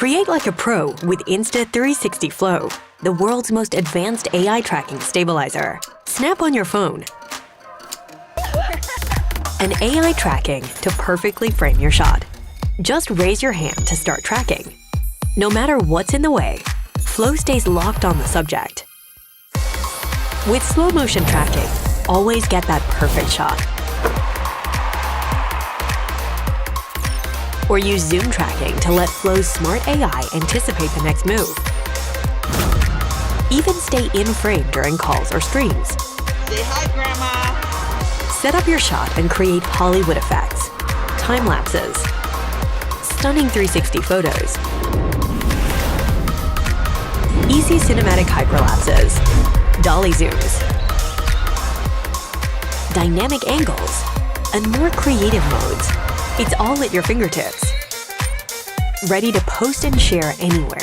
Create like a pro with Insta360 Flow, the world's most advanced AI tracking stabilizer. Snap on your phone. And AI tracking to perfectly frame your shot. Just raise your hand to start tracking. No matter what's in the way, Flow stays locked on the subject. With slow motion tracking, always get that perfect shot. Or use zoom tracking to let Flow's smart AI anticipate the next move. Even stay in frame during calls or streams. Say hi, Grandma! Set up your shot and create Hollywood effects, time lapses, stunning 360 photos, easy cinematic hyperlapses, dolly zooms, dynamic angles, and more creative modes. It's all at your fingertips. Ready to post and share anywhere.